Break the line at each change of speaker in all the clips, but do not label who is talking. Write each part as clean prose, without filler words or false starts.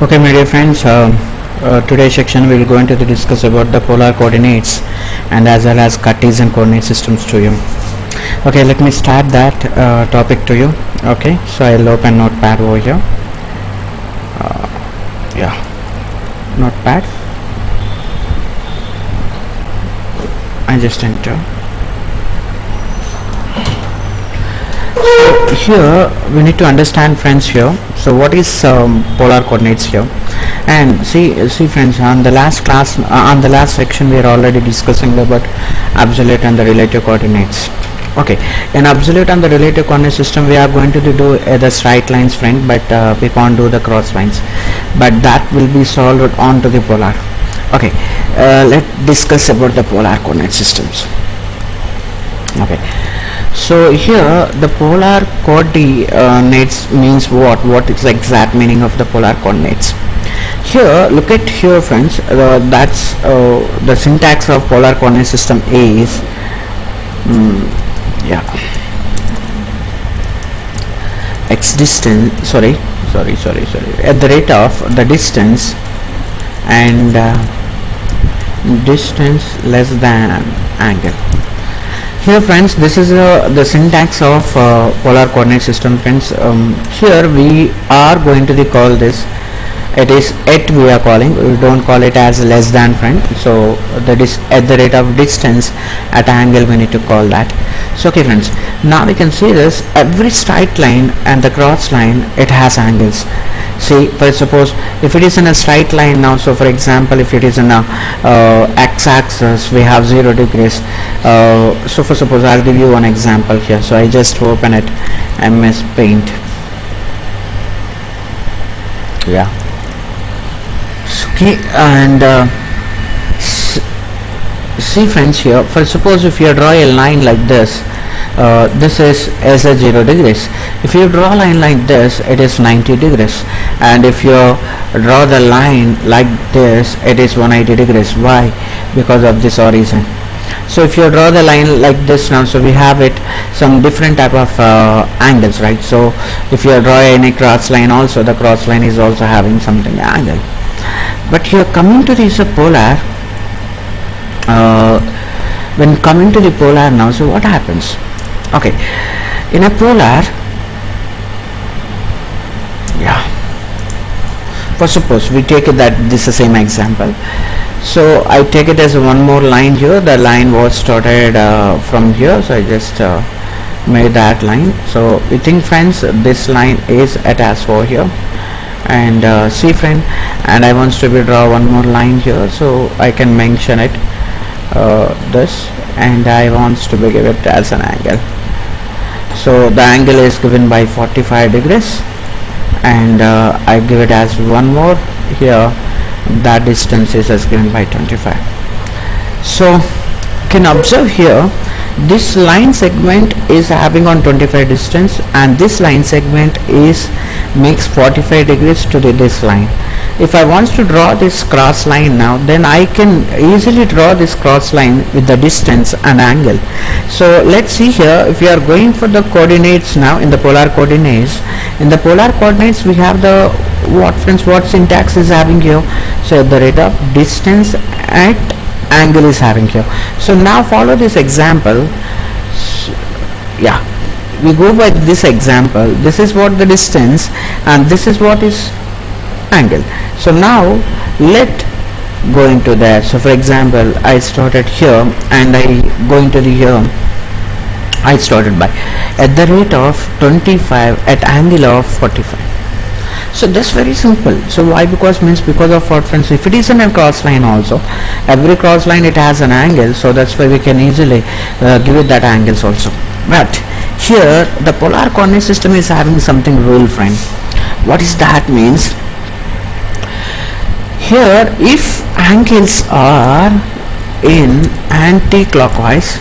Okay, my dear friends, today's section we will going to discuss about the polar coordinates and as well as Cartesian coordinate systems to you. Okay, let me start that topic to you. Okay, so I'll open notepad over here. Yeah, notepad. I just enter. Here we need to understand, friends, here. So what is polar coordinates here? And see friends, on the last class, on the last section, we are already discussing about absolute and the relative coordinates. Okay, in absolute and the relative coordinate system, we are going to do the straight lines, friend, but we can't do the cross lines. But that will be solved onto the polar. Okay, let's discuss about the polar coordinate systems. Okay, so here the polar coordinates means what is the exact meaning of the polar coordinates? Here, look at here, friends, that's the syntax of polar coordinate system is x distance, sorry, at the rate of the distance and distance less than angle. Here, friends, this is the syntax of polar coordinate system, friends. Here we are going to call this, it is at, we are calling, we don't call it as less than, friend. So that is at the rate of distance at angle, we need to call that. So okay, friends, now we can see this, every straight line and the cross line, it has angles. See, for suppose if it is in a straight line now, so for example, if it is in a x-axis, we have 0 degrees. So for suppose I'll give you one example here. So I just open it, MS Paint. Yeah. Okay, and see, friends, here, for suppose if you draw a line like this, this is as a 0 degrees. If you draw a line like this, it is 90 degrees, and if you draw the line like this, it is 180 degrees. Why? Because of this origin. So if you draw the line like this now, so we have it some different type of angles, right? So if you draw any cross line also, the cross line is also having something angle. But here coming to this polar, when coming to the polar now, so what happens? Okay, in a polar, for suppose we take it that this is the same example. So I take it as one more line here. The line was started from here, so I just made that line. So we think, friends, this line is attached over here, and see, friend, and I want to be draw one more line here, so I can mention it this, and I want to be give it as an angle. So the angle is given by 45 degrees, and I give it as one more here, that distance is as given by 25. So can observe here, this line segment is having on 25 distance, and this line segment is makes 45 degrees to this line. If I want to draw this cross line now, then I can easily draw this cross line with the distance and angle. So let's see here, if we are going for the coordinates now, in the polar coordinates, we have the what syntax is having here. So at the rate of distance at angle is having here. So now follow this example. We go by this example. This is what the distance, and this is what is angle. So now let go into that. So for example, I started here and I go into the here. I started by at the rate of 25 at angle of 45. So that's very simple. So why? Because of what, friends? If it is in a cross line also, every cross line it has an angle, so that's why we can easily give it that angles also. But here the polar coordinate system is having something rule, friend. What is that means? Here, if angles are in anti-clockwise,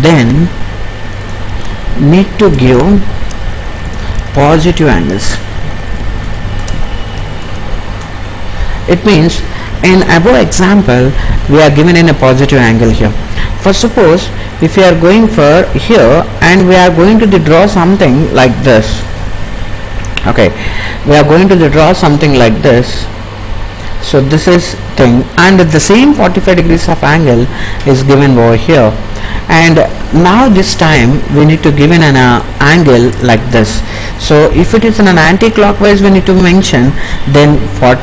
then need to give positive angles. It means in above example we are given in a positive angle here. For suppose if we are going for here and we are going to draw something like this, okay, we are going to draw something like this. So this is thing, and the same 45 degrees of angle is given over here, and now this time we need to give in an angle like this. So if it is in an anti-clockwise, we need to mention, then for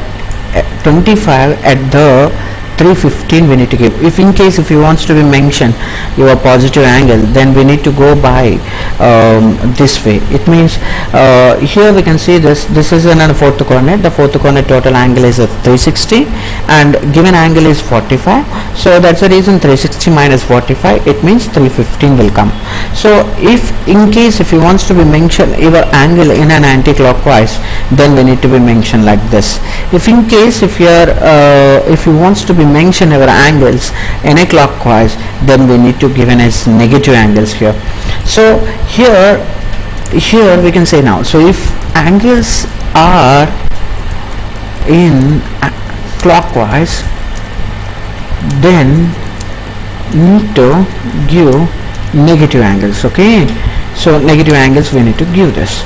25 at the 315 we need to give. If in case if you wants to be mentioned your positive angle, then we need to go by this way. It means here we can see this is in a fourth coordinate. The fourth coordinate total angle is 360 and given angle is 45, so that's the reason 360 minus 45, it means 315 will come. So if in case if you wants to be mentioned your angle in an anti-clockwise, then we need to be mentioned like this. If in case if you are if you wants to be mention our angles in a clockwise, then we need to given as negative angles here. So here we can say now, so if angles are in clockwise, then need to give negative angles. Okay, so negative angles we need to give this.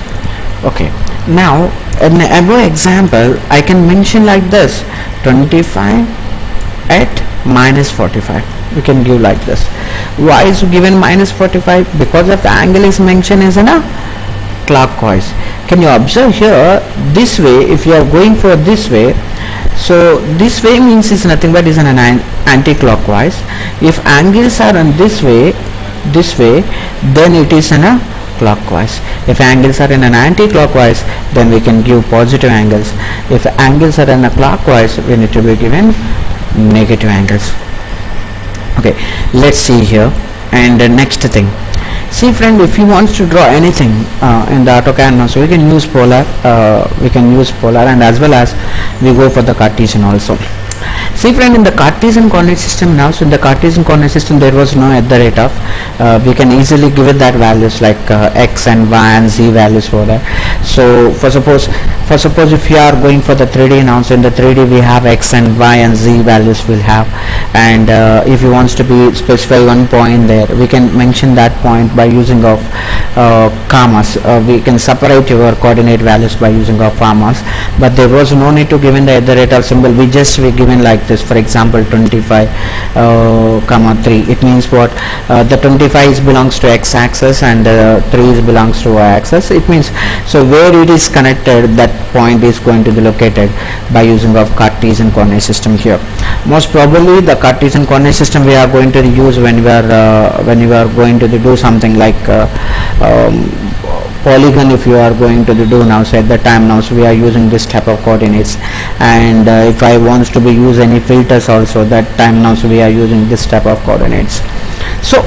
Okay, now in the above example I can mention like this, 25 at minus 45, we can give like this. Why is given minus 45? Because of the angle is mentioned as in a clockwise. Can you observe here, this way if you are going for this way, so this way means is nothing but is an anti-clockwise. If angles are on this way, then it is in a clockwise. If angles are in an anti-clockwise, then we can give positive angles. If angles are in a clockwise, we need to be given negative angles. Okay, let's see here. And the next thing, see friend, if you want to draw anything in the AutoCAD now, so we can use polar, and as well as we go for the Cartesian also. See friend, in the Cartesian coordinate system now, so in the Cartesian coordinate system there was no at the rate of, we can easily give it that values like x and y and z values for that. So for suppose if you are going for the 3D now, so in the 3D we have x and y and z values will have, and if you wants to be specify one point there, we can mention that point by using of commas. We can separate your coordinate values by using of commas, but there was no need to given the at the rate of symbol. We given like this, for example 25 comma 3. It means what, the 25 is belongs to x axis and 3 is belongs to y axis. It means, so where it is connected, that point is going to be located by using of Cartesian coordinate system here. Most probably the Cartesian coordinate system we are going to use when we are going to do something like polygon. If you are going to do now, so at the time now, so we are using this type of coordinates, and if I wants to be use any filters also, that time now, so we are using this type of coordinates. So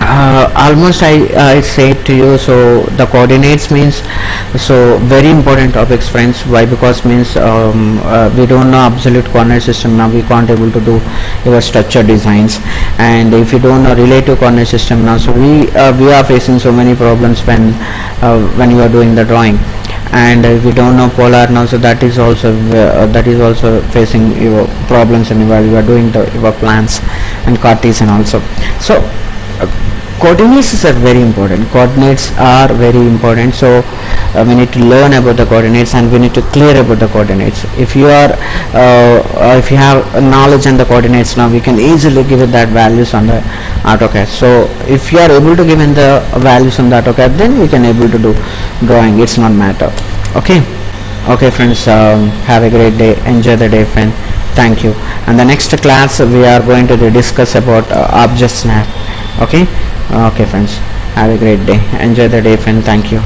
almost I say to you, so the coordinates means, so very important topics friends. Why? Because means we don't know absolute coordinate system now, we can't able to do your structure designs, and if you don't know relative coordinate system now, so we are facing so many problems when you are doing the drawing. And if you don't know polar now, so that is also facing your problems and while you are doing your plans, and Cartesian also. So coordinates are very important. So we need to learn about the coordinates, and we need to clear about the coordinates. If you are if you have knowledge on the coordinates now, we can easily give it that values on the AutoCAD. So if you are able to give in the values on the AutoCAD, then we can able to do drawing. It's not matter. Okay friends, have a great day, enjoy the day friend. Thank you. And the next class we are going to discuss about object snap. Okay friends, have a great day, enjoy the day friend. Thank you.